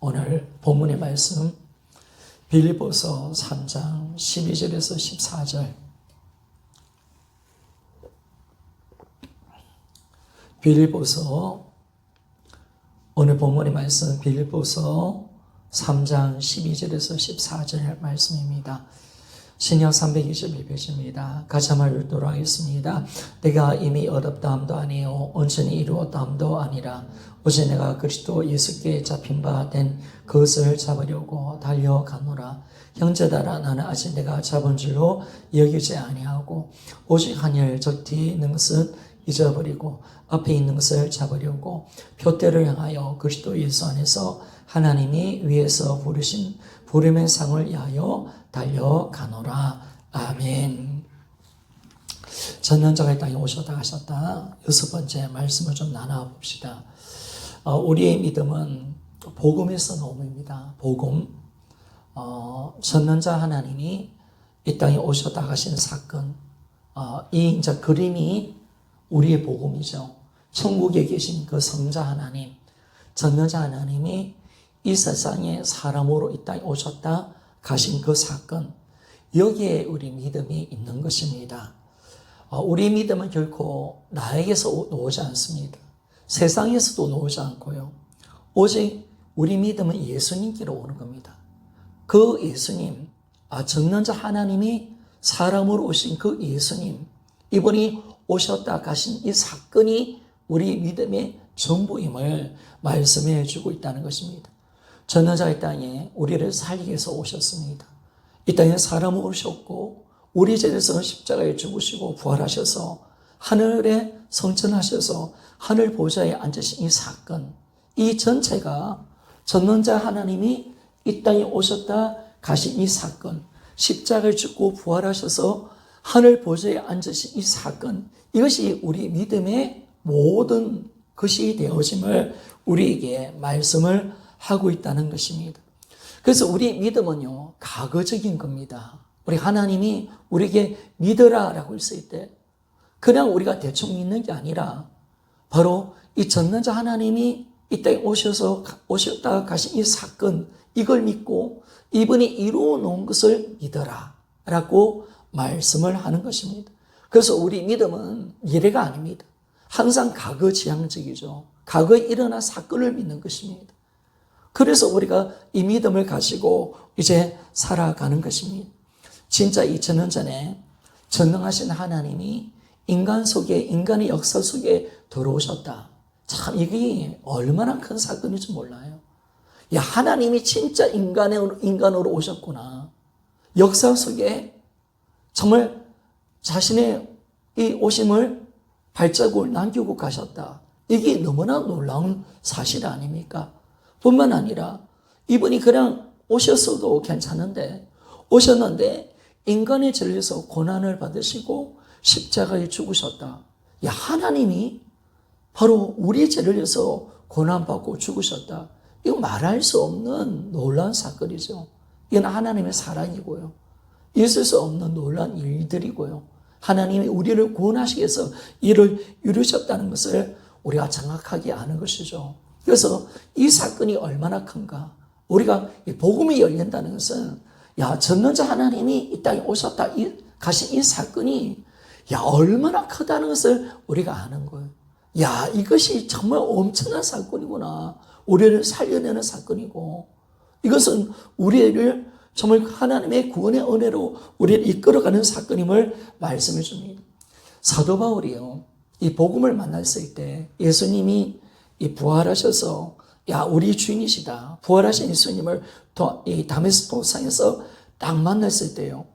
오늘 본문의 말씀 빌립보서 3장 12절에서 14절. 오늘 본문의 말씀 빌립보서 3장 12절에서 14절 말씀입니다. 신약 321페이지입니다. 같이 한번 읽도록 하겠습니다. 내가 이미 얻었다 함도 아니요 온전히 이루었다 함도 아니라 오직 내가 그리스도 예수께 잡힌 바 된 그것을 잡으려고 달려가노라. 형제들아, 나는 아직 내가 잡은 줄로 여기지 아니하고 오직 한일 저 뒤에 있는 것은 잊어버리고 앞에 있는 것을 잡으려고 표대를 향하여 그리스도 예수 안에서 하나님이 위에서 부르신 부름의 상을 위하여 달려가노라. 아멘. 전능자가 이 땅에 오셨다 가셨다. 여섯 번째 말씀을 좀 나눠봅시다. 우리의 믿음은 복음에서 나옵니다. 복음. 전능자 하나님이 이 땅에 오셨다 가신 사건. 이 이제 그림이 우리의 복음이죠. 천국에 계신 그 성자 하나님, 전능자 하나님이 이 세상에 사람으로 이 땅에 오셨다 가신 그 사건, 여기에 우리 믿음이 있는 것입니다. 우리 믿음은 결코 나에게서 나오지 않습니다. 세상에서도 나오지 않고요. 오직 우리 믿음은 예수님께로 오는 겁니다. 그 예수님, 전능자 하나님이 사람으로 오신 그 예수님, 이분이 오셨다 가신 이 사건이 우리 믿음의 전부임을 말씀해 주고 있다는 것입니다. 전능자 이 땅에 우리를 살리기 위해서 오셨습니다. 이 땅에 사람으로 오셨고 우리 죄에서 십자가에 죽으시고 부활하셔서 하늘에 성천하셔서 하늘 보좌에 앉으신 이 사건, 이 전체가 전능자 하나님이 이 땅에 오셨다 가신 이 사건, 십자가에 죽고 부활하셔서 하늘 보좌에 앉으신 이 사건, 이것이 우리 믿음의 모든 것이 되어짐을 우리에게 말씀을 하고 있다는 것입니다. 그래서 우리 믿음은요, 과거적인 겁니다. 우리 하나님이 우리에게 믿으라 라고 했을 때 그냥 우리가 대충 믿는 게 아니라 바로 이 전능자 하나님이 이 땅에 오셨다 가신 이 사건, 이걸 믿고 이분이 이루어 놓은 것을 믿어라 라고 말씀을 하는 것입니다. 그래서 우리 믿음은 미래가 아닙니다. 항상 과거 지향적이죠. 과거에 일어난 사건을 믿는 것입니다. 그래서 우리가 이 믿음을 가지고 이제 살아가는 것입니다. 진짜 2000년 전에 전능하신 하나님이 인간 속에, 인간의 역사 속에 들어오셨다. 참 이게 얼마나 큰 사건인지 몰라요. 야, 하나님이 진짜 인간으로 오셨구나. 역사 속에 정말 자신의 이 오심을 발자국을 남기고 가셨다. 이게 너무나 놀라운 사실 아닙니까? 뿐만 아니라 이분이 그냥 오셨어도 괜찮은데 오셨는데 인간의 죄에서 고난을 받으시고 십자가에 죽으셨다. 야, 하나님이 바로 우리의 죄를 위해서 고난받고 죽으셨다. 이거 말할 수 없는 놀라운 사건이죠. 이건 하나님의 사랑이고요. 있을 수 없는 놀라운 일들이고요. 하나님이 우리를 구원하시기 위해서 이를 이루셨다는 것을 우리가 정확하게 아는 것이죠. 그래서 이 사건이 얼마나 큰가. 우리가 복음이 열린다는 것은 야, 전능자 하나님이 이 땅에 오셨다 가신 이 사건이 야, 얼마나 크다는 것을 우리가 아는 거예요. 야, 이것이 정말 엄청난 사건이구나. 우리를 살려내는 사건이고 이것은 우리를 정말 하나님의 구원의 은혜로 우리를 이끌어가는 사건임을 말씀해 줍니다. 사도 바울이요, 이 복음을 만났을 때 예수님이 이 부활하셔서 야, 우리 주인이시다. 부활하신 예수님을 이 다메스크 도상에서 딱 만났을 때요,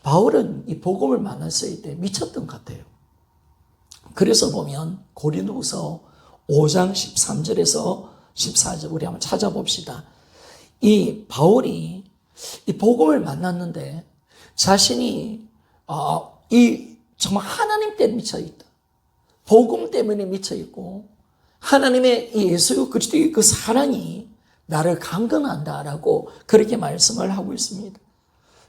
바울은 이 복음을 만났을 때 미쳤던 것 같아요. 그래서 보면 고린도후서 5장 13절에서 14절 우리 한번 찾아봅시다. 이 바울이 이 복음을 만났는데 자신이 이 정말 하나님 때문에 미쳐 있다. 복음 때문에 미쳐 있고 하나님의 이 예수 그리스도의 그 사랑이 나를 강건한다라고 그렇게 말씀을 하고 있습니다.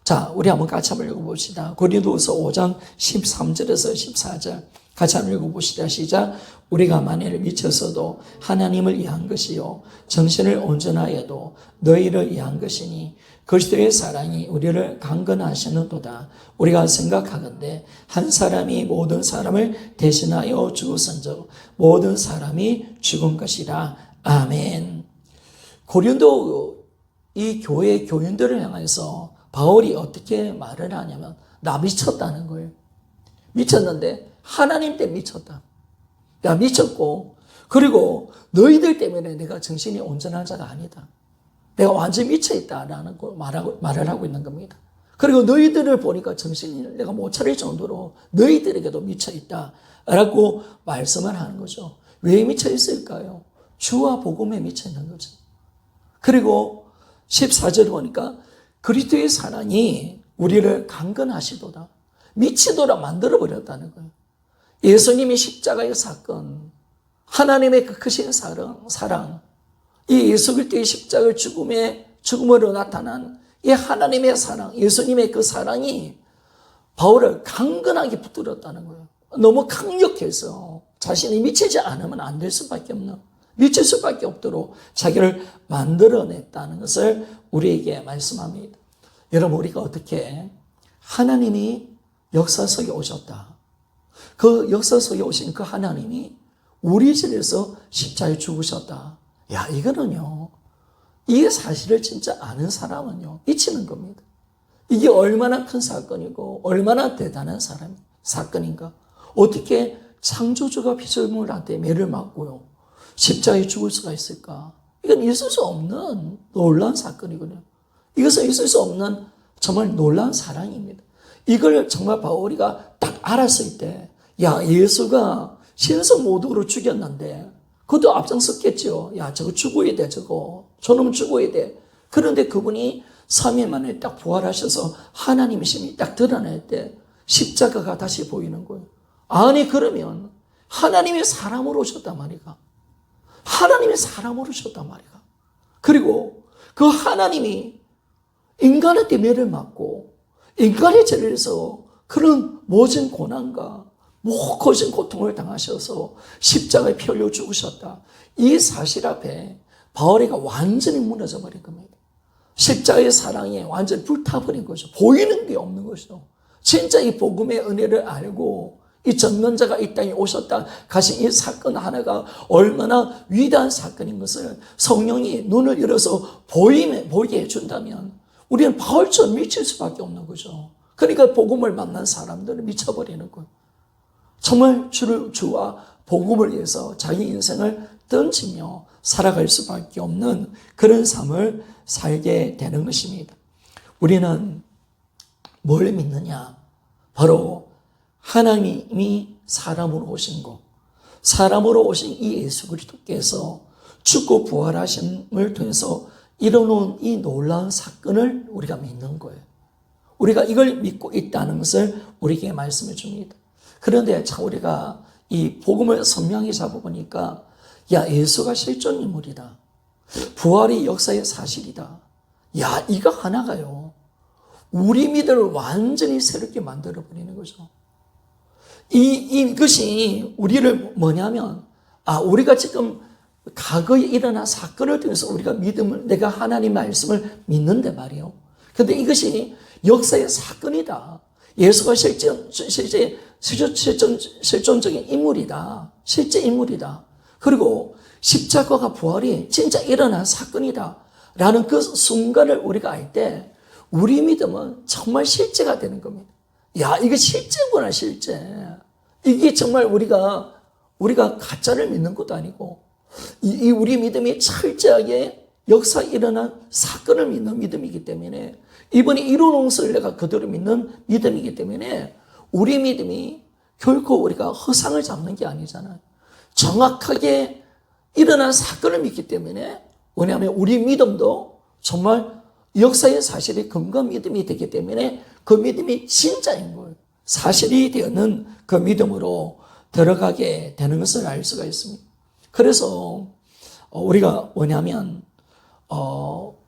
자, 우리 한번 같이 한번 읽어봅시다. 고린도후서 5장 13절에서 14절 같이 한번 읽어봅시다. 시작. 우리가 만일 미쳐서도 하나님을 위한 것이요 정신을 온전하여도 너희를 위한 것이니 그리스도의 사랑이 우리를 강건하시는도다. 우리가 생각하건대 한 사람이 모든 사람을 대신하여 죽었은즉 모든 사람이 죽은 것이라. 아멘. 고린도 이 교회 교인들을 향해서 바울이 어떻게 말을 하냐면 나 미쳤다는 거예요. 미쳤는데 하나님 때문에 미쳤다. 야, 미쳤고, 그리고 너희들 때문에 내가 정신이 온전한 자가 아니다. 내가 완전히 미쳐있다라는 걸 말을 하고 있는 겁니다. 그리고 너희들을 보니까 정신이 내가 못 차릴 정도로 너희들에게도 미쳐있다라고 말씀을 하는 거죠. 왜 미쳐있을까요? 주와 복음에 미쳐있는 거죠. 그리고 14절 보니까 그리스도의 사랑이 우리를 강건하시도다. 미치도록 만들어버렸다는 거예요. 예수님이 십자가의 사건, 하나님의 그 크신 사랑, 이 예수 그리스도의 십자가의 죽음으로 나타난 이 하나님의 사랑, 예수님의 그 사랑이 바울을 강건하게 붙들었다는 거예요. 너무 강력해서 자신이 미치지 않으면 안 될 수밖에 없는, 미칠 수밖에 없도록 자기를 만들어냈다는 것을 우리에게 말씀합니다. 여러분, 우리가 어떻게 하나님이 역사 속에 오셨다. 그 역사 속에 오신 그 하나님이 우리 집에서 십자가에 죽으셨다. 야, 이거는요, 이 사실을 진짜 아는 사람은요, 미치는 겁니다. 이게 얼마나 큰 사건이고, 얼마나 대단한 사건인가. 어떻게 창조주가 피조물한테 매를 맞고요, 십자가에 죽을 수가 있을까? 이건 있을 수 없는 놀라운 사건이거든요. 이것은 있을 수 없는 정말 놀라운 사랑입니다. 이걸 정말 바울이가 딱 알았을 때, 야, 예수가 신성 모독으로 죽였는데, 그것도 앞장섰겠죠. 야, 저거 죽어야 돼, 저놈은 죽어야 돼. 그런데 그분이 3일 만에 딱 부활하셔서 하나님이심이 딱 드러날 때, 십자가가 다시 보이는 거예요. 아니, 그러면 하나님이 사람으로 오셨단 말이가. 하나님이 사람으로 오셨단 말이가. 그리고 그 하나님이 인간한테 매를 맞고 인간의 죄를 해서 그런 모진 고난과 모진 고통을 당하셔서 십자가에 피 흘려 죽으셨다. 이 사실 앞에 바울이가 완전히 무너져 버린 겁니다. 십자가의 사랑에 완전히 불타버린 거죠. 보이는 게 없는 거죠. 진짜 이 복음의 은혜를 알고 이 전면자가 이 땅에 오셨다 가신 이 사건 하나가 얼마나 위대한 사건인 것을 성령이 눈을 열어서 보이게 해준다면 우리는 바울처럼 미칠 수밖에 없는 거죠. 그러니까 복음을 만난 사람들은 미쳐버리는 거예요. 정말 주와 복음을 위해서 자기 인생을 던지며 살아갈 수밖에 없는 그런 삶을 살게 되는 것입니다. 우리는 뭘 믿느냐? 바로 하나님이 사람으로 오신 것, 사람으로 오신 이 예수 그리스도께서 죽고 부활하심을 통해서 이뤄놓은 이 놀라운 사건을 우리가 믿는 거예요. 우리가 이걸 믿고 있다는 것을 우리에게 말씀해 줍니다. 그런데 참 우리가 이 복음을 선명히 잡아보니까 야, 예수가 실존 인물이다. 부활이 역사의 사실이다. 야, 이거 하나가요, 우리 믿음을 완전히 새롭게 만들어버리는 거죠. 이것이 우리를 뭐냐면, 우리가 지금 과거에 일어난 사건을 통해서 우리가 내가 하나님 말씀을 믿는데 말이에요. 근데 이것이 역사의 사건이다. 예수가 실존적인 인물이다. 실제 인물이다. 그리고 십자가가 부활이 진짜 일어난 사건이다. 라는 그 순간을 우리가 알 때 우리 믿음은 정말 실제가 되는 겁니다. 야, 이게 실제구나, 실제. 이게 정말 우리가 가짜를 믿는 것도 아니고 우리 믿음이 철저하게 역사에 일어난 사건을 믿는 믿음이기 때문에 이번에 이루어놓은 것을 내가 그대로 믿는 믿음이기 때문에 우리 믿음이 결코 우리가 허상을 잡는 게 아니잖아요. 정확하게 일어난 사건을 믿기 때문에 왜냐하면 우리 믿음도 정말 역사의 사실이 근거한 믿음이 되기 때문에 그 믿음이 진짜인 거예요. 사실이 되는 그 믿음으로 들어가게 되는 것을 알 수가 있습니다. 그래서 우리가 뭐냐면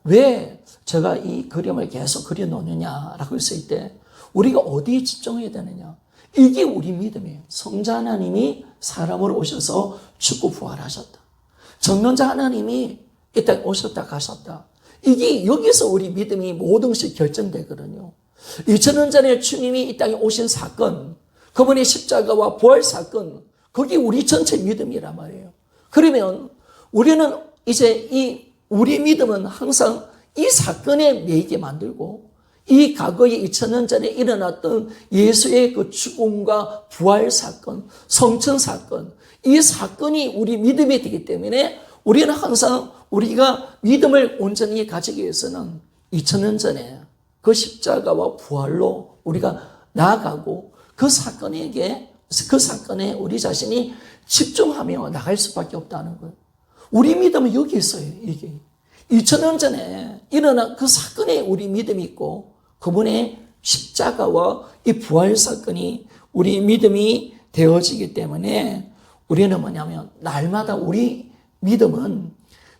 왜 제가 이 그림을 계속 그려놓느냐라고 했을 때 우리가 어디에 집중해야 되느냐? 이게 우리 믿음이에요. 성자 하나님이 사람으로 오셔서 죽고 부활하셨다. 전능자 하나님이 이 땅에 오셨다 가셨다. 이게 여기서 우리 믿음이 모든 것이 결정되거든요. 2000년 전에 주님이 이 땅에 오신 사건, 그분의 십자가와 부활 사건, 그게 우리 전체 믿음이란 말이에요. 그러면 우리는 이제 우리 믿음은 항상 이 사건에 매이게 만들고 이 과거에 2000년 전에 일어났던 예수의 그 죽음과 부활 사건, 성천 사건, 이 사건이 우리 믿음이 되기 때문에 우리는 항상 우리가 믿음을 온전히 가지기 위해서는 2000년 전에 그 십자가와 부활로 우리가 나아가고 그 사건에 우리 자신이 집중하며 나갈 수밖에 없다는 거예요. 우리 믿음은 여기 있어요. 이게 2000년 전에 일어난 그 사건에 우리 믿음이 있고 그분의 십자가와 이 부활 사건이 우리 믿음이 되어지기 때문에 우리는 뭐냐면 날마다 우리 믿음은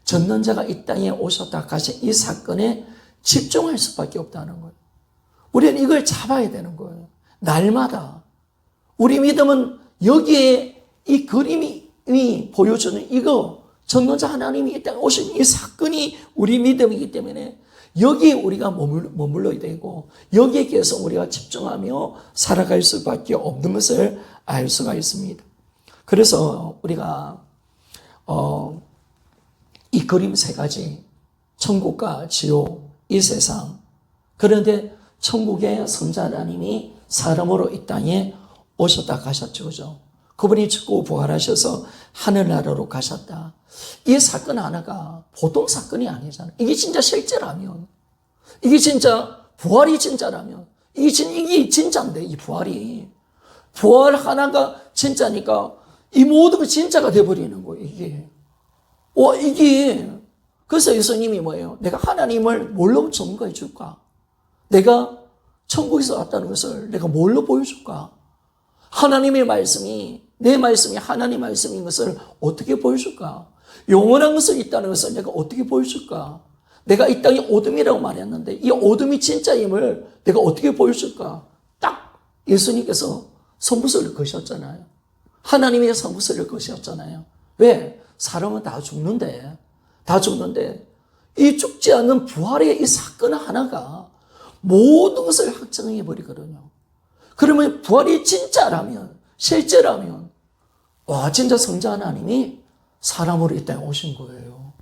전능자가 이 땅에 오셨다 가신 이 사건에 집중할 수밖에 없다는 거예요. 우리는 이걸 잡아야 되는 거예요. 날마다. 우리 믿음은 여기에 이 그림이 보여주는 이거 전능자 하나님이 이 땅에 오신 이 사건이 우리 믿음이기 때문에 여기에 우리가 머물러야 되고 여기에 계속 우리가 집중하며 살아갈 수밖에 없는 것을 알 수가 있습니다. 그래서 우리가 이 그림 세 가지, 천국과 지옥, 이 세상. 그런데 천국의 성자 하나님이 사람으로 이 땅에 오셨다 가셨죠. 그죠? 그분이 죽고 부활하셔서 하늘나라로 가셨다. 이 사건 하나가 보통 사건이 아니잖아요. 이게 진짜 실제라면, 이게 진짜 부활이 진짜라면, 이게 진짜인데, 이 부활이. 부활 하나가 진짜니까 이 모든 게 진짜가 돼버리는 거예요, 이게. 이게. 그래서 예수님이 뭐예요? 내가 하나님을 뭘로 증거해 줄까? 내가 천국에서 왔다는 것을 내가 뭘로 보여줄까? 하나님의 말씀이, 내 말씀이 하나님 말씀인 것을 어떻게 보여줄까? 영원한 것을 있다는 것을 내가 어떻게 보여줄까? 내가 이 땅이 어둠이라고 말했는데 이 어둠이 진짜임을 내가 어떻게 보여줄까? 딱 예수님께서 선부서를 거셨잖아요. 하나님의 선부서를 거셨잖아요. 왜? 사람은 다 죽는데 이 죽지 않는 부활의 이 사건 하나가 모든 것을 확정해 버리거든요. 그러면 부활이 진짜라면, 실제라면 진짜 성자 하나님이 사람으로 이 땅에 오신 거예요.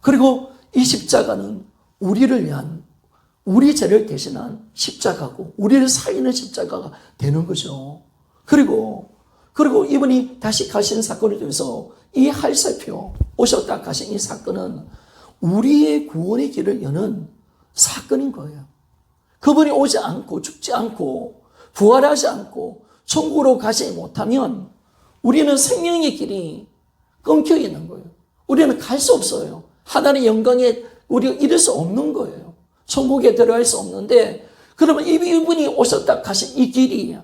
그리고 이 십자가는 우리를 위한, 우리 죄를 대신한 십자가고 우리를 살리는 십자가가 되는 거죠. 그리고 이분이 다시 가신 사건에 대해서 이 할살표 오셨다 가신 이 사건은 우리의 구원의 길을 여는 사건인 거예요. 그분이 오지 않고 죽지 않고 부활하지 않고 천국으로 가지 못하면 우리는 생명의 길이 끊겨 있는 거예요. 우리는 갈 수 없어요. 하나님의 영광에 우리가 이룰 수 없는 거예요. 천국에 들어갈 수 없는데 그러면 이분이 오셨다 가신 이 길이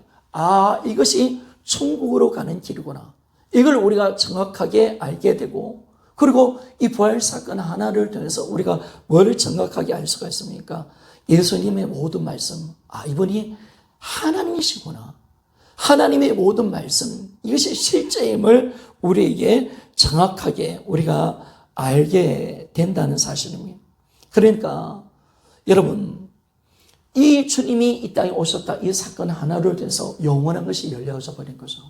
이것이 천국으로 가는 길이구나. 이걸 우리가 정확하게 알게 되고 그리고 이 부활 사건 하나를 통해서 우리가 뭘 정확하게 알 수가 있습니까? 예수님의 모든 말씀, 이분이 하나님이시구나. 하나님의 모든 말씀, 이것이 실제임을 우리에게 정확하게 우리가 알게 된다는 사실입니다. 그러니까 여러분, 이 주님이 이 땅에 오셨다 이 사건 하나를 통해서 영원한 것이 열려져 버린 거죠.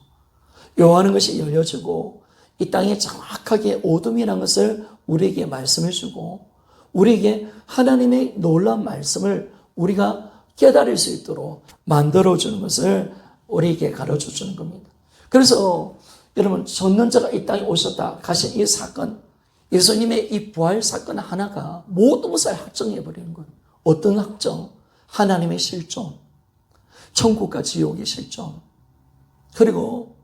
영원한 것이 열려지고 이 땅에 정확하게 어둠이라는 것을 우리에게 말씀해 주고 우리에게 하나님의 놀라운 말씀을 우리가 깨달을 수 있도록 만들어주는 것을 우리에게 가르쳐 주는 겁니다. 그래서 여러분 전능자가 이 땅에 오셨다 가신 이 사건, 예수님의 이 부활 사건 하나가 모든 것을 확정해 버리는 거예요. 어떤 확정? 하나님의 실존, 천국과 지옥의 실존. 그리고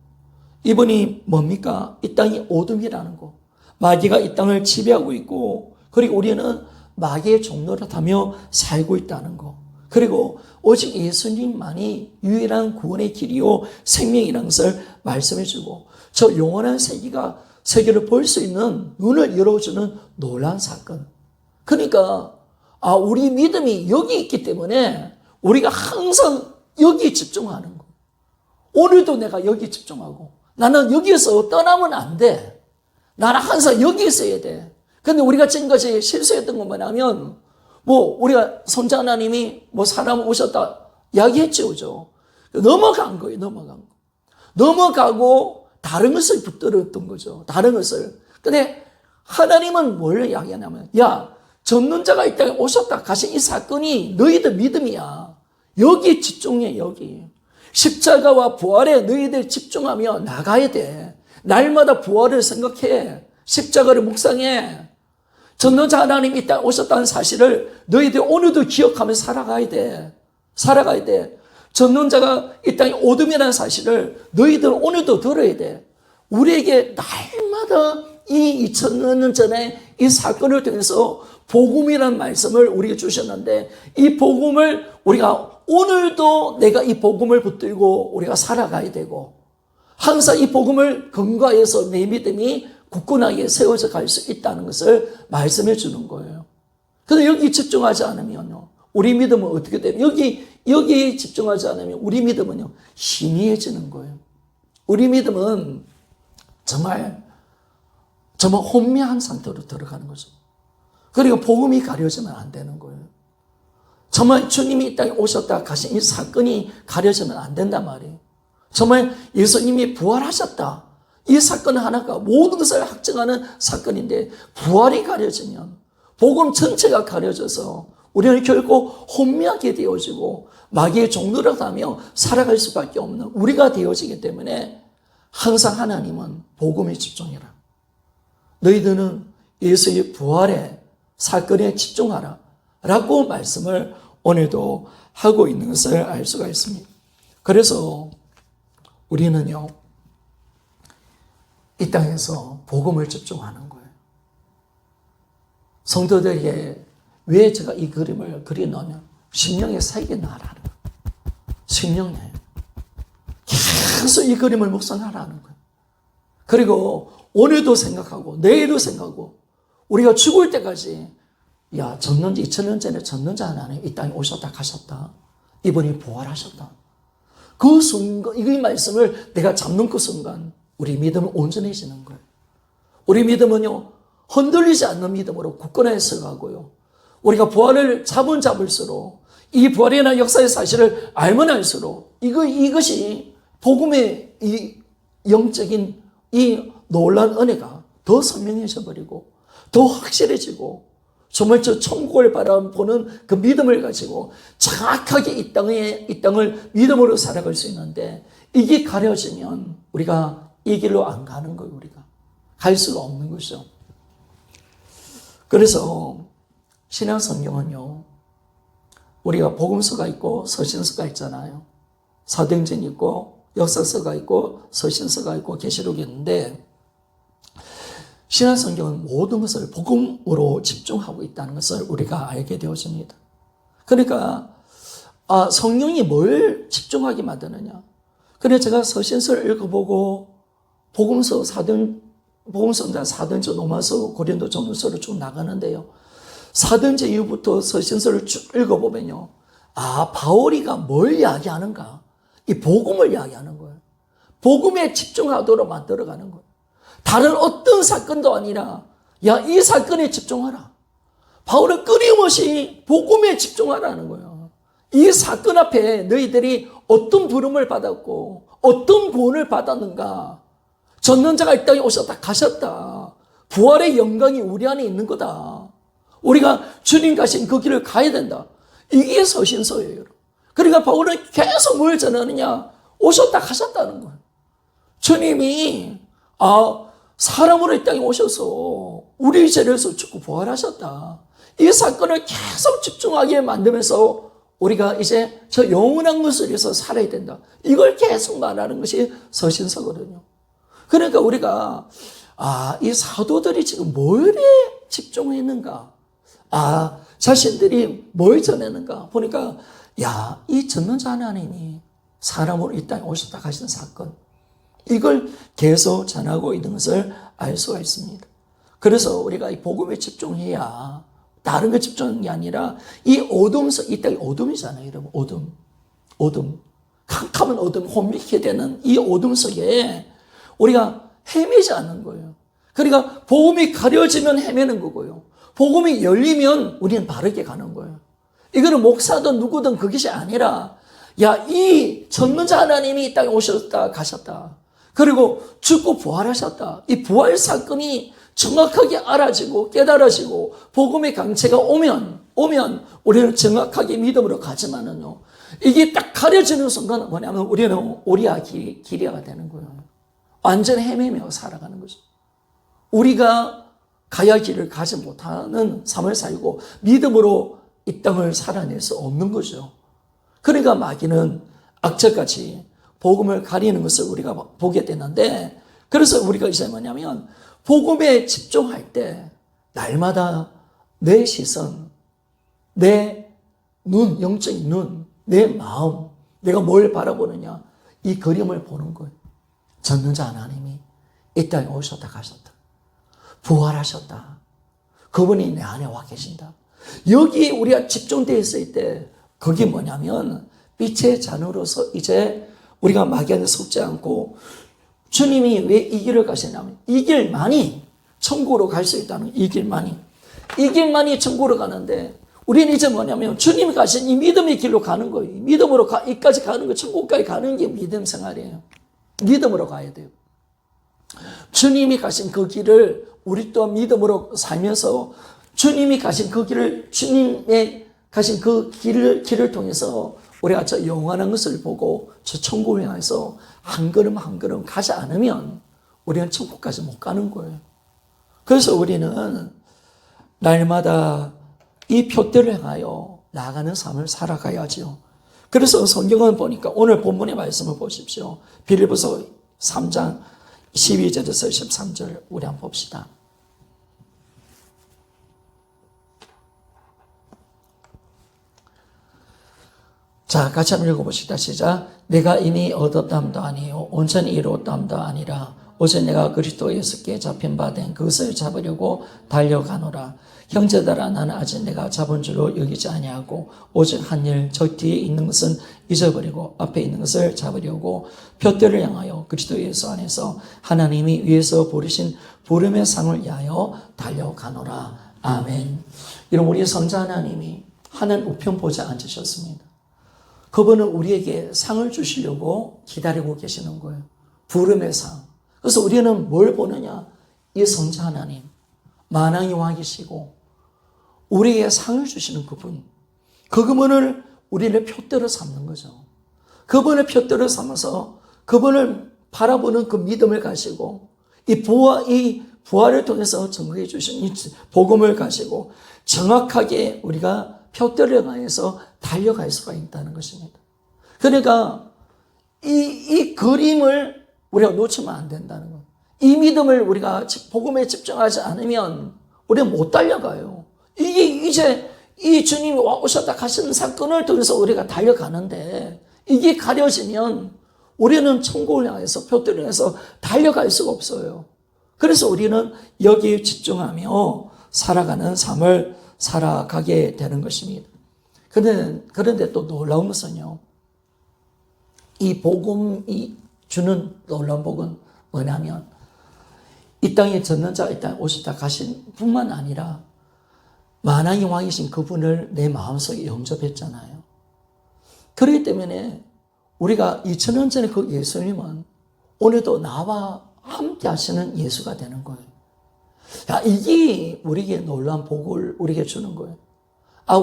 이분이 뭡니까? 이 땅이 어둠이라는 거. 마귀가 이 땅을 지배하고 있고 그리고 우리는 마귀의 종노릇하며 살고 있다는 거. 그리고 오직 예수님만이 유일한 구원의 길이요 생명이라는 것을 말씀해 주고 저 영원한 세계가 세계를 볼 수 있는 눈을 열어주는 놀라운 사건. 그러니까 우리 믿음이 여기 있기 때문에 우리가 항상 여기에 집중하는 거예요. 오늘도 내가 여기에 집중하고 나는 여기에서 떠나면 안 돼. 나는 항상 여기 있어야 돼. 근데 우리가 지금까지 실수했던 건 뭐냐면 우리가 성자 하나님이 사람 오셨다 이야기했죠. 그죠? 넘어간 거예요. 넘어가고 다른 것을 붙들었던 거죠. 다른 것을. 근데 하나님은 뭘 이야기하냐면 전능자가 이 땅에 오셨다 가신 이 사건이 너희들 믿음이야. 여기 집중해. 여기. 십자가와 부활에 너희들 집중하며 나가야 돼. 날마다 부활을 생각해. 십자가를 묵상해. 전능자 하나님이 이 땅에 오셨다는 사실을 너희들 오늘도 기억하며 살아가야 돼. 전능자가 이 땅에 오름이라는 사실을 너희들 오늘도 들어야 돼. 우리에게 날마다 이 2000년 전에 이 사건을 통해서 복음이라는 말씀을 우리에게 주셨는데 이 복음을 우리가 오늘도 내가 이 복음을 붙들고 우리가 살아가야 되고 항상 이 복음을 근거해서 내 믿음이 굳건하게 세워져 갈 수 있다는 것을 말씀해 주는 거예요. 그런데 여기 집중하지 않으면요. 우리 믿음은 어떻게 되면 여기 집중하지 않으면 우리 믿음은요. 희미해지는 거예요. 우리 믿음은 정말 혼미한 상태로 들어가는 거죠. 그리고 복음이 가려지면 안 되는 거예요. 정말 주님이 이 땅에 오셨다 가신 이 사건이 가려지면 안 된단 말이에요. 정말 예수님이 부활하셨다. 이 사건 하나가 모든 것을 확증하는 사건인데 부활이 가려지면 복음 전체가 가려져서 우리는 결코 혼미하게 되어지고 마귀의 종노릇 하며 살아갈 수밖에 없는 우리가 되어지기 때문에 항상 하나님은 복음에 집중해라. 너희들은 예수의 부활의 사건에 집중하라 라고 말씀을 오늘도 하고 있는 것을 알 수가 있습니다. 그래서 우리는요, 이 땅에서 복음을 집중하는 거예요. 성도들에게 왜 제가 이 그림을 그려놓으면 심령에 새겨 놔라는 거예요. 심령에 계속 이 그림을 묵상하라는 거예요. 그리고 오늘도 생각하고 내일도 생각하고 우리가 죽을 때까지 전능자 2000년 전에 전능자 하나님 이 땅에 오셨다 가셨다. 이분이 부활하셨다. 그 순간 이 말씀을 내가 잡는 그 순간 우리 믿음은 온전해지는 거예요. 우리 믿음은요 흔들리지 않는 믿음으로 굳건해서 가고요. 우리가 부활을 잡을수록 이 부활이나 역사의 사실을 알면 알수록 이것이 복음의 이 영적인 이 놀라운 은혜가 더 선명해져 버리고 더 확실해지고 정말 저 천국을 바라보는 그 믿음을 가지고 정확하게 이 땅을 믿음으로 살아갈 수 있는데 이게 가려지면 우리가 이 길로 안 가는 거예요. 우리가 갈 수가 없는 거죠. 그래서 신약 성경은요, 우리가 복음서가 있고 서신서가 있잖아요. 사도행전이 있고 역사서가 있고 서신서가 있고 계시록이 있는데 신약 성경은 모든 것을 복음으로 집중하고 있다는 것을 우리가 알게 되었습니다. 그러니까 성령이 뭘 집중하게 만드느냐. 그래서 제가 서신서를 읽어보고 복음서, 사도행전, 로마서, 고린도, 전후서를 쭉 나가는데요. 사도행전 이후부터 서신서를 쭉 읽어보면요. 바울이가 뭘 이야기하는가? 이 복음을 이야기하는 거예요. 복음에 집중하도록 만들어가는 거예요. 다른 어떤 사건도 아니라 이 사건에 집중하라. 바울은 끊임없이 복음에 집중하라는 거예요. 이 사건 앞에 너희들이 어떤 부름을 받았고 어떤 구원을 받았는가. 전능자가 이 땅에 오셨다 가셨다. 부활의 영광이 우리 안에 있는 거다. 우리가 주님 가신 그 길을 가야 된다. 이게 서신서예요. 그러니까 바울은 계속 뭘 전하느냐. 오셨다 가셨다는 거예요. 주님이 사람으로 이 땅에 오셔서 우리 죄를 쏟고 부활하셨다. 이 사건을 계속 집중하게 만들면서 우리가 이제 저 영원한 것을 위해서 살아야 된다. 이걸 계속 말하는 것이 서신서거든요. 그러니까 우리가 이 사도들이 지금 뭐에 집중했는가? 자신들이 뭘 전했는가? 보니까 이 전능자 하나님이 사람으로 이 땅에 오셨다 가신 사건, 이걸 계속 전하고 있는 것을 알 수가 있습니다. 그래서 우리가 이 복음에 집중해야 다른 거 집중하는 게 아니라 이 어둠 속, 이 땅이 어둠이잖아요, 여러분. 어둠. 캄캄한 어둠, 혼미케 되는 이 어둠 속에 우리가 헤매지 않는 거예요. 그러니까 복음이 가려지면 헤매는 거고요. 복음이 열리면 우리는 바르게 가는 거예요. 이거는 목사든 누구든 그것이 아니라 이 전능자 하나님이 이 땅에 오셨다 가셨다. 그리고 죽고 부활하셨다. 이 부활 사건이 정확하게 알아지고 깨달아지고 복음의 강체가 오면 우리는 정확하게 믿음으로 가지만은요. 이게 딱 가려지는 순간 뭐냐면 우리는 오리야 기리야가 되는 거예요. 완전 헤매며 살아가는 거죠. 우리가 가야 길을 가지 못하는 삶을 살고 믿음으로 이 땅을 살아낼 수 없는 거죠. 그러니까 마귀는 악착같이 복음을 가리는 것을 우리가 보게 되는데, 그래서 우리가 이제 뭐냐면 복음에 집중할 때 날마다 내 시선, 내 눈, 영적인 눈, 내 마음, 내가 뭘 바라보느냐, 이 그림을 보는 거예요. 전능자 하나님이 이 땅에 오셨다 가셨다. 부활하셨다. 그분이 내 안에 와 계신다. 여기 우리가 집중되어 있을 때 그게 뭐냐면 빛의 자녀로서 이제 우리가 마귀한테 속지 않고 주님이 왜 이 길을 가시냐면 이 길만이 천국으로 갈 수 있다는 이 길만이 천국으로 가는데 우리는 이제 뭐냐면 주님이 가신 이 믿음의 길로 가는 거예요. 믿음으로 이까지 가는 거, 천국까지 가는 게 믿음 생활이에요. 믿음으로 가야 돼요. 주님이 가신 그 길을 우리 또한 믿음으로 살면서 주님이 가신 그 길을, 주님의 가신 그 길을 통해서 우리가 저 영원한 것을 보고 저 천국을 향해서 한 걸음 한 걸음 가지 않으면 우리는 천국까지 못 가는 거예요. 그래서 우리는 날마다 이 표대를 향하여 나아가는 삶을 살아가야죠. 그래서 성경은 보니까 오늘 본문의 말씀을 보십시오. 빌립보서 3장 12절에서 13절 우리 한번 봅시다. 자, 같이 한번 읽어봅시다. 시작. 내가 이미 얻었담도 아니요 온전히 이루었담도 아니라 오직 내가 그리스도 예수께 잡힌 바 된 그것을 잡으려고 달려가노라. 형제들아, 나는 아직 내가 잡은 줄로 여기지 아니하고 오직 한 일 저 뒤에 있는 것은 잊어버리고 앞에 있는 것을 잡으려고 표대를 향하여 그리스도 예수 안에서 하나님이 위에서 부르신 부름의 상을 위하여 달려가노라. 아멘. 여러분, 우리 성자 하나님이 하늘 우편 보좌에 앉으셨습니다. 그분은 우리에게 상을 주시려고 기다리고 계시는 거예요. 부름의 상. 그래서 우리는 뭘 보느냐? 이 성자 하나님, 만왕의 왕이시고 우리에게 상을 주시는 그분. 그분을 우리를 표대로 삼는 거죠. 그분을 표대로 삼아서 그분을 바라보는 그 믿음을 가지고 이 부활을 통해서 증거해 주신 이 복음을 가지고 정확하게 우리가 표대를 향해서 달려갈 수가 있다는 것입니다. 그러니까 이 그림을 우리가 놓치면 안 된다는 거예요. 이 믿음을 우리가 복음에 집중하지 않으면 우리는 못 달려가요. 이게 이제 이 주님이 오셨다 가시는 사건을 통해서 우리가 달려가는데 이게 가려지면 우리는 천국을 향해서 표대를 향해서 달려갈 수가 없어요. 그래서 우리는 여기에 집중하며 살아가는 삶을 살아가게 되는 것입니다. 그런데 또 놀라운 것은요, 이 복음이 주는 놀라운 복은 뭐냐면 이 땅에 전능자, 이 땅에 오셨다 가신 뿐만 아니라 만왕의 왕이신 그분을 내 마음속에 영접했잖아요. 그렇기 때문에 우리가 2000년 전에 그 예수님은 오늘도 나와 함께 하시는 예수가 되는 거예요. 이게 우리에게 놀라운 복을 우리에게 주는 거예요.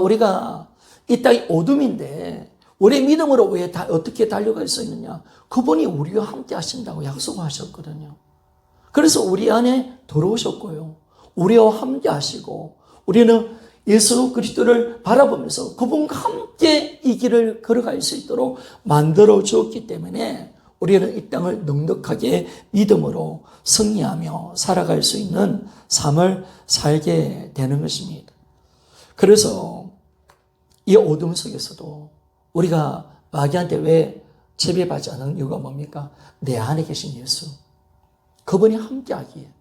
우리가 이 땅이 어둠인데 우리의 믿음으로 왜 어떻게 달려갈 수 있느냐? 그분이 우리와 함께 하신다고 약속하셨거든요. 그래서 우리 안에 들어오셨고요. 우리와 함께 하시고 우리는 예수 그리스도를 바라보면서 그분과 함께 이 길을 걸어갈 수 있도록 만들어 주었기 때문에 우리는 이 땅을 넉넉하게 믿음으로 승리하며 살아갈 수 있는 삶을 살게 되는 것입니다. 그래서 이 어둠 속에서도 우리가 마귀한테 왜 지배받지 않는 이유가 뭡니까? 내 안에 계신 예수. 그분이 함께하기에.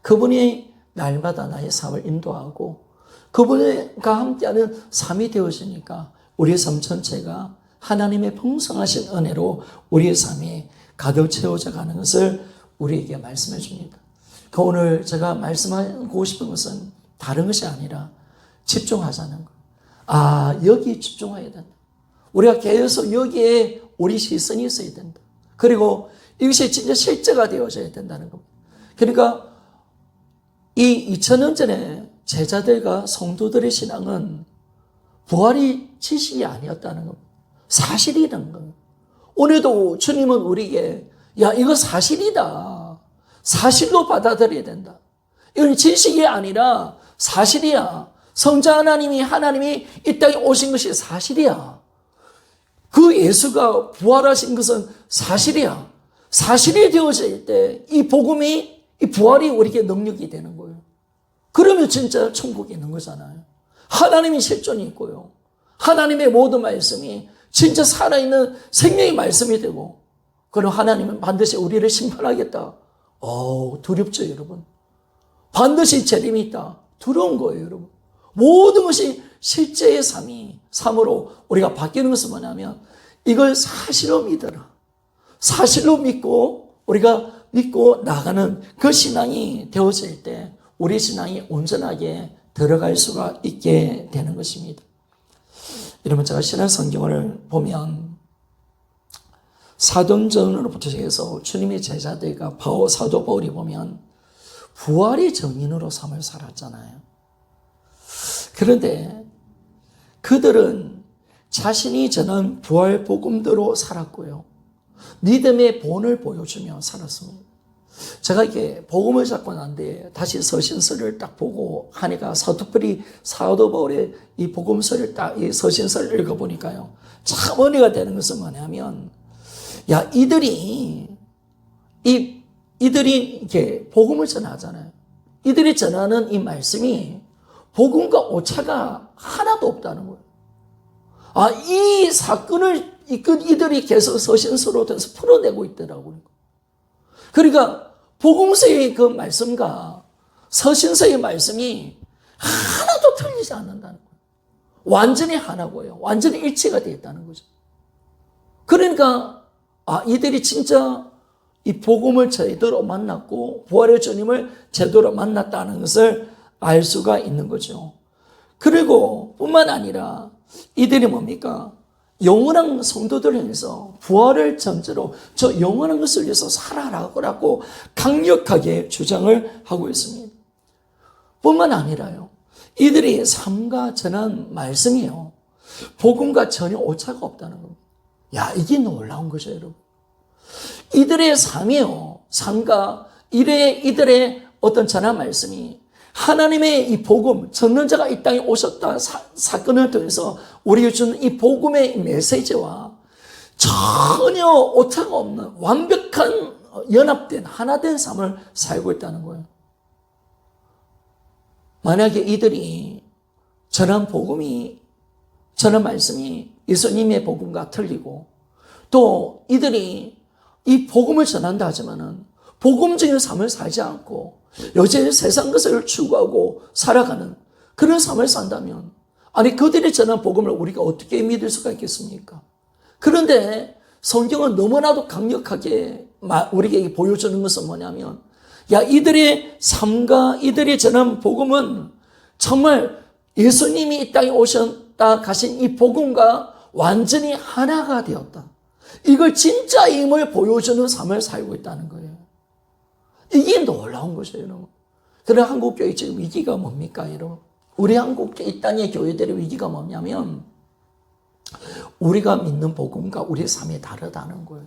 그분이 날마다 나의 삶을 인도하고 그분과 함께하는 삶이 되어지니까 우리의 삶 전체가 하나님의 풍성하신 은혜로 우리의 삶이 가득 채워져 가는 것을 우리에게 말씀해 줍니다. 그 오늘 제가 말씀하고 싶은 것은 다른 것이 아니라 집중하자는 것. 아, 여기 집중해야 된다. 우리가 계속 여기에 우리 시선이 있어야 된다. 그리고 이것이 진짜 실제가 되어져야 된다는 겁니다. 그러니까 이 2000년 전에 제자들과 성도들의 신앙은 부활이 지식이 아니었다는 겁니다. 사실이라는 겁니다. 오늘도 주님은 우리에게 야, 이거 사실이다. 사실로 받아들여야 된다. 이건 지식이 아니라 사실이야. 성자 하나님이 이 땅에 오신 것이 사실이야. 그 예수가 부활하신 것은 사실이야. 사실이 되어질 때 이 복음이, 이 부활이 우리에게 능력이 되는 거예요. 그러면 진짜 천국에 있는 거잖아요. 하나님의 실존이 있고요. 하나님의 모든 말씀이 진짜 살아있는 생명의 말씀이 되고, 그럼 하나님은 반드시 우리를 심판하겠다. 두렵죠, 여러분? 반드시 재림이 있다. 두려운 거예요, 여러분. 모든 것이 실제의 삶으로 우리가 바뀌는 것은 뭐냐면 이걸 사실로 믿어라. 사실로 믿고 우리가 믿고 나가는 그 신앙이 되어질 때 우리 신앙이 온전하게 들어갈 수가 있게 되는 것입니다. 여러분, 제가 신약 성경을 보면 사도전으로부터 시작해서 주님의 제자들과 사도 바울이 보면 부활의 증인으로 삶을 살았잖아요. 그런데 그들은 자신이 전한 부활 복음대로 살았고요. 믿음의 본을 보여주며 살았습니다. 제가 이렇게 복음을 잡고 난 뒤에 다시 서신서를 딱 보고 하니까 서투풀이 사도 바울의 이 복음서를 딱 이 서신서를 읽어보니까요. 참 은혜가 되는 것은 뭐냐면, 야, 이들이 이렇게 복음을 전하잖아요. 이들이 전하는 이 말씀이 복음과 오차가 하나도 없다는 거예요. 아, 이 사건을 이들이 계속 서신서로 돼서 풀어내고 있더라고요. 그러니까 복음서의 그 말씀과 서신서의 말씀이 하나도 틀리지 않는다는 거예요. 완전히 하나고요. 완전히 일치가 되어 있다는 거죠. 그러니까 이들이 진짜 이 복음을 제대로 만났고 부활의 주님을 제대로 만났다는 것을 알 수가 있는 거죠. 그리고 뿐만 아니라 이들이 뭡니까? 영원한 성도들을 위해서 부활을 전제로 저 영원한 것을 위해서 살아라고 강력하게 주장을 하고 있습니다. 뿐만 아니라요. 이들이 삶과 전한 말씀이요. 복음과 전혀 오차가 없다는 겁니다. 야, 이게 놀라운 거죠, 여러분. 이들의 삶이요. 삶과 이들의 어떤 전한 말씀이 하나님의 이 복음, 전능자가 이 땅에 오셨다 사건을 통해서 우리에게 주는 이 복음의 메시지와 전혀 오차가 없는 완벽한 연합된 하나된 삶을 살고 있다는 거예요. 만약에 이들이 전한 말씀이 예수님의 복음과 틀리고 또 이들이 이 복음을 전한다 하지만은 복음적인 삶을 살지 않고 여전히 세상 것을 추구하고 살아가는 그런 삶을 산다면 아니 그들이 전한 복음을 우리가 어떻게 믿을 수가 있겠습니까? 그런데 성경은 너무나도 강력하게 우리에게 보여주는 것은 뭐냐면 야, 이들의 삶과 이들이 전한 복음은 정말 예수님이 이 땅에 오셨다 가신 이 복음과 완전히 하나가 되었다. 이걸 진짜임을 보여주는 삶을 살고 있다는 거예요. 이게 놀라운 거죠, 여러분. 그런 한국교회 지금 위기가 뭡니까, 여러분? 우리 한국교회 이 땅의 교회들의 위기가 뭐냐면 우리가 믿는 복음과 우리의 삶이 다르다는 거예요.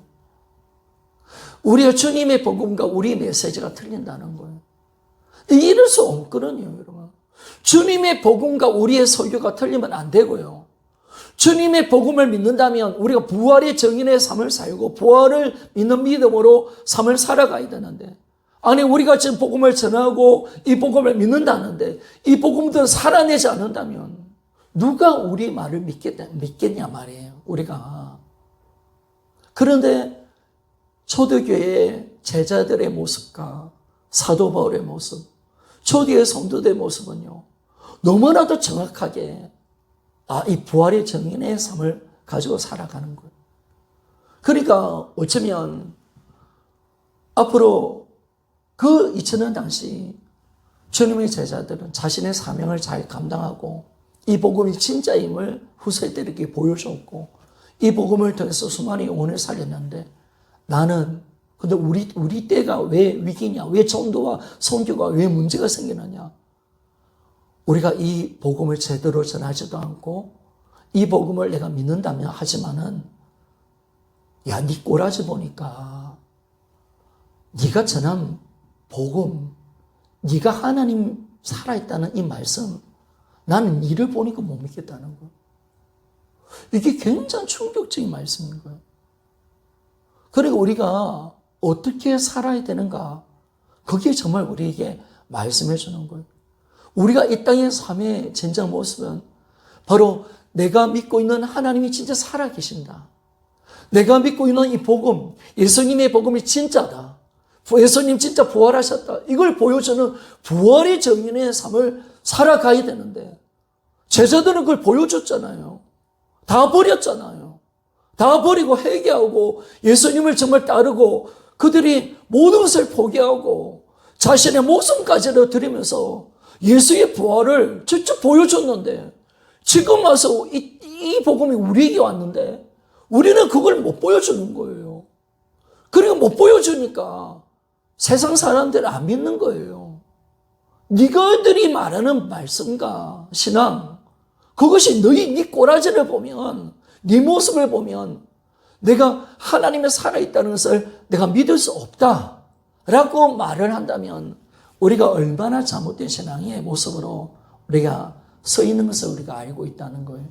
우리의 주님의 복음과 우리의 메시지가 틀린다는 거예요. 이럴 수 없거든요, 여러분. 주님의 복음과 우리의 설교가 틀리면 안 되고요. 주님의 복음을 믿는다면 우리가 부활의 증인의 삶을 살고 부활을 믿는 믿음으로 삶을 살아가야 되는데 아니 우리가 지금 복음을 전하고 이 복음을 믿는다는데 이 복음들을 살아내지 않는다면 누가 우리 말을 믿겠냐 말이에요. 우리가 그런데 초대교회의 제자들의 모습과 사도 바울의 모습, 초대의 성도들의 모습은요, 너무나도 정확하게 이 부활의 정인의 삶을 가지고 살아가는 거예요. 그러니까 어쩌면 앞으로 그 2000년 당시 주님의 제자들은 자신의 사명을 잘 감당하고 이 복음이 진짜임을 후세들에게 보여줬고 이 복음을 통해서 수많은 영혼을 살렸는데 근데 우리 때가 왜 위기냐, 왜 전도와 선교가 왜 문제가 생기느냐, 우리가 이 복음을 제대로 전하지도 않고 이 복음을 내가 믿는다면 하지만은 야, 네 꼬라지 보니까 네가 전한 복음, 네가 하나님 살아있다는 이 말씀, 나는 이를 보니까 못 믿겠다는 거예요. 이게 굉장히 충격적인 말씀인 거예요. 그리고 우리가 어떻게 살아야 되는가, 그게 정말 우리에게 말씀해 주는 거예요. 우리가 이 땅의 삶의 진정 모습은 바로 내가 믿고 있는 하나님이 진짜 살아계신다. 내가 믿고 있는 이 복음, 예수님의 복음이 진짜다. 예수님 진짜 부활하셨다. 이걸 보여주는 부활의 정인의 삶을 살아가야 되는데 제자들은 그걸 보여줬잖아요. 다 버렸잖아요. 다 버리고 회개하고 예수님을 정말 따르고 그들이 모든 것을 포기하고 자신의 목숨까지도 드리면서 예수의 부활을 직접 보여줬는데 지금 와서 이 복음이 우리에게 왔는데 우리는 그걸 못 보여주는 거예요. 그리고 못 보여주니까 세상 사람들은 안 믿는 거예요. 네가들이 말하는 말씀과 신앙, 그것이 네 꼬라지를 보면, 네 모습을 보면 내가 하나님의 살아있다는 것을 내가 믿을 수 없다라고 말을 한다면 우리가 얼마나 잘못된 신앙의 모습으로 우리가 서 있는 것을 우리가 알고 있다는 거예요.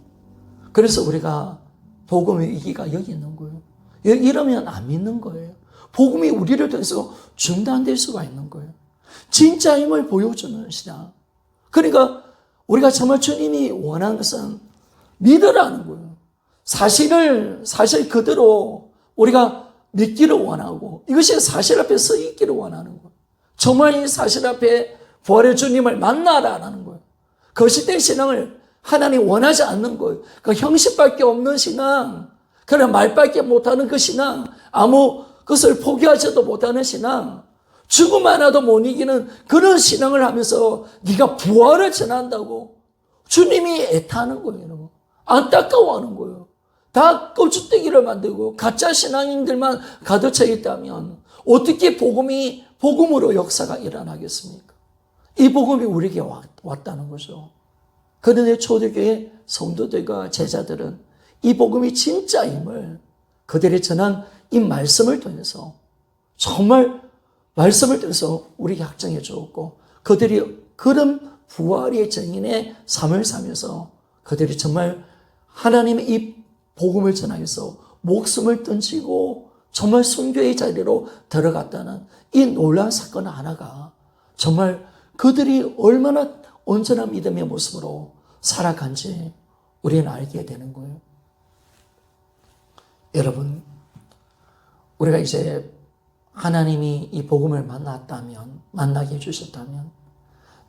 그래서 우리가 복음의 위기가 여기 있는 거예요. 이러면 안 믿는 거예요. 복음이 우리를 통해서 중단될 수가 있는 거예요. 진짜임을 보여주는 신앙. 그러니까 우리가 정말 주님이 원하는 것은 믿으라는 거예요. 사실 그대로 우리가 믿기를 원하고 이것이 사실 앞에 서 있기를 원하는 거예요. 정말 이 사실 앞에 부활의 주님을 만나라는 거예요. 거짓된 신앙을 하나님 원하지 않는 거예요. 그 형식밖에 없는 신앙, 그냥 말밖에 못하는 그 신앙, 아무 것을 포기하지도 못하는 신앙, 죽음 하나도 못 이기는 그런 신앙을 하면서 네가 부활을 전한다고 주님이 애타는 거예요. 안타까워하는 거예요. 다 껍죽대기를 만들고 가짜 신앙인들만 가득 차 있다면 어떻게 복음으로 역사가 일어나겠습니까? 이 복음이 우리에게 왔다는 거죠. 그런데 초대교회 성도들과 제자들은 이 복음이 진짜임을 그들이 전한 이 말씀을 통해서 정말 말씀을 통해서 우리에게 확증해 주었고 그들이 그런 부활의 증인의 삶을 살면서 그들이 정말 하나님의 이 복음을 전하여서 목숨을 던지고 정말 순교의 자리로 들어갔다는 이 놀라운 사건 하나가 정말 그들이 얼마나 온전한 믿음의 모습으로 살아간지 우리는 알게 되는 거예요. 여러분, 우리가 이제 하나님이 이 복음을 만나게 해주셨다면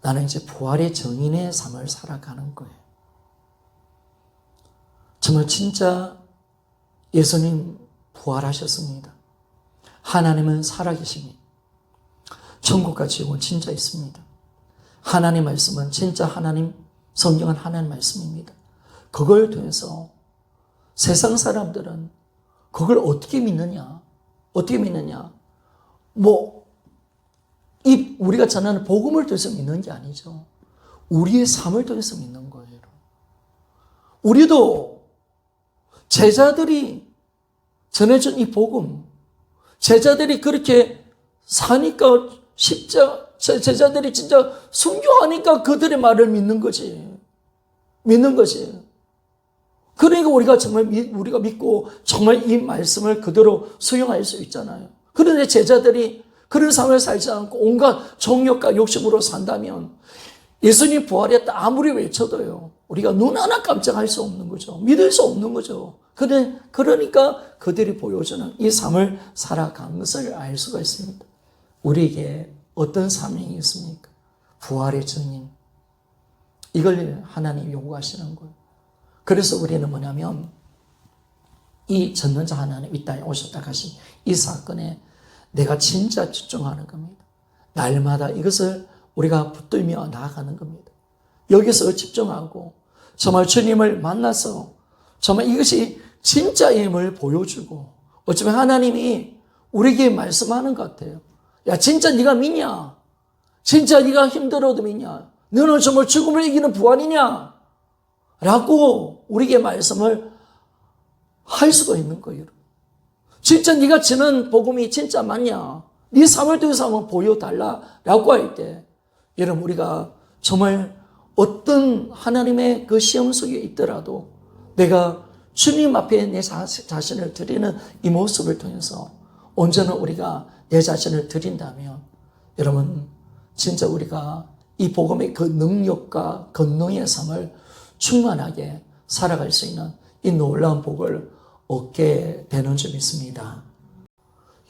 나는 이제 부활의 정인의 삶을 살아가는 거예요. 정말 진짜 예수님 부활하셨습니다. 하나님은 살아계십니다. 천국과 지옥은 진짜 있습니다. 하나님 말씀은 진짜 하나님, 성경은 하나님 말씀입니다. 그걸 통해서 세상 사람들은 그걸 어떻게 믿느냐? 우리가 전하는 복음을 통해서 믿는 게 아니죠. 우리의 삶을 통해서 믿는 거예요. 우리도 제자들이 전해준 이 복음, 제자들이 그렇게 사니까 제자들이 진짜 순교하니까 그들의 말을 믿는 거지. 그러니까 우리가 믿고 정말 이 말씀을 그대로 수용할 수 있잖아요. 그런데 제자들이 그런 삶을 살지 않고 온갖 정욕과 욕심으로 산다면 예수님 부활했다 아무리 외쳐도요. 우리가 눈 하나 깜짝할 수 없는 거죠. 믿을 수 없는 거죠. 그러니까 그들이 보여주는 이 삶을 살아간 것을 알 수가 있습니다. 우리에게 어떤 사명이 있습니까? 부활의 증인. 이걸 하나님이 요구하시는 거예요. 그래서 우리는 뭐냐면 이 전능자 하나님 이 땅에 오셨다 가신 이 사건에 내가 진짜 집중하는 겁니다. 날마다 이것을 우리가 붙들며 나아가는 겁니다. 여기서 집중하고 정말 주님을 만나서 정말 이것이 진짜임을 보여주고 어쩌면 하나님이 우리에게 말씀하는 것 같아요. 야, 진짜 네가 믿냐? 진짜 네가 힘들어도 믿냐? 너는 정말 죽음을 이기는 부활이냐? 라고 우리에게 말씀을 할 수가 있는 거예요. 진짜 네가 지는 복음이 진짜 맞냐? 네 삶을 통해서 한번 보여달라라고 할 때 여러분 우리가 정말 어떤 하나님의 그 시험 속에 있더라도 내가 주님 앞에 내 자신을 드리는 이 모습을 통해서 언제나 우리가 내 자신을 드린다면 여러분 진짜 우리가 이 복음의 그 능력과 권능의 삶을 충만하게 살아갈 수 있는 이 놀라운 복을 얻게 되는 줄 믿습니다.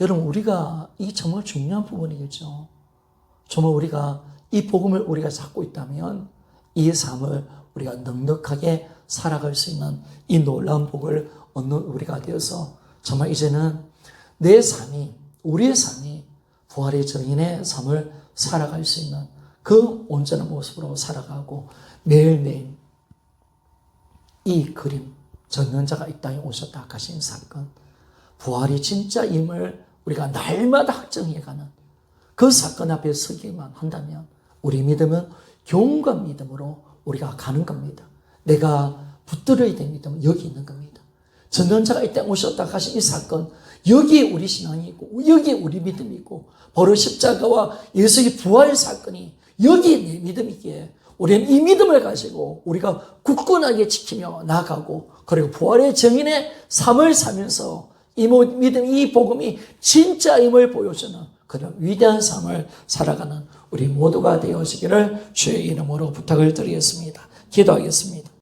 여러분 우리가 이 정말 중요한 부분이겠죠. 정말 우리가 이 복음을 우리가 잡고 있다면 이 삶을 우리가 넉넉하게 살아갈 수 있는 이 놀라운 복을 얻는 우리가 되어서 정말 이제는 내 삶이 우리의 삶이 부활의 증인의 삶을 살아갈 수 있는 그 온전한 모습으로 살아가고 매일매일 이 그림 전능자가 이 땅에 오셨다 하신 사건 부활이 진짜임을 우리가 날마다 확정해가는 그 사건 앞에 서기만 한다면 우리 믿음은 경건한 믿음으로 우리가 가는 겁니다. 내가 붙들어야 될 믿음은 여기 있는 겁니다. 전능자가 이 땅에 오셨다 하신 이 사건 여기에 우리 신앙이 있고 여기에 우리 믿음이 있고 바로 십자가와 예수의 부활 사건이 여기에 내 믿음이기에 우리는 이 믿음을 가지고 우리가 굳건하게 지키며 나아가고 그리고 부활의 증인의 삶을 살면서 이 믿음, 이 복음이 진짜임을 보여주는 그런 위대한 삶을 살아가는 우리 모두가 되어지기를 주의 이름으로 부탁을 드리겠습니다. 기도하겠습니다.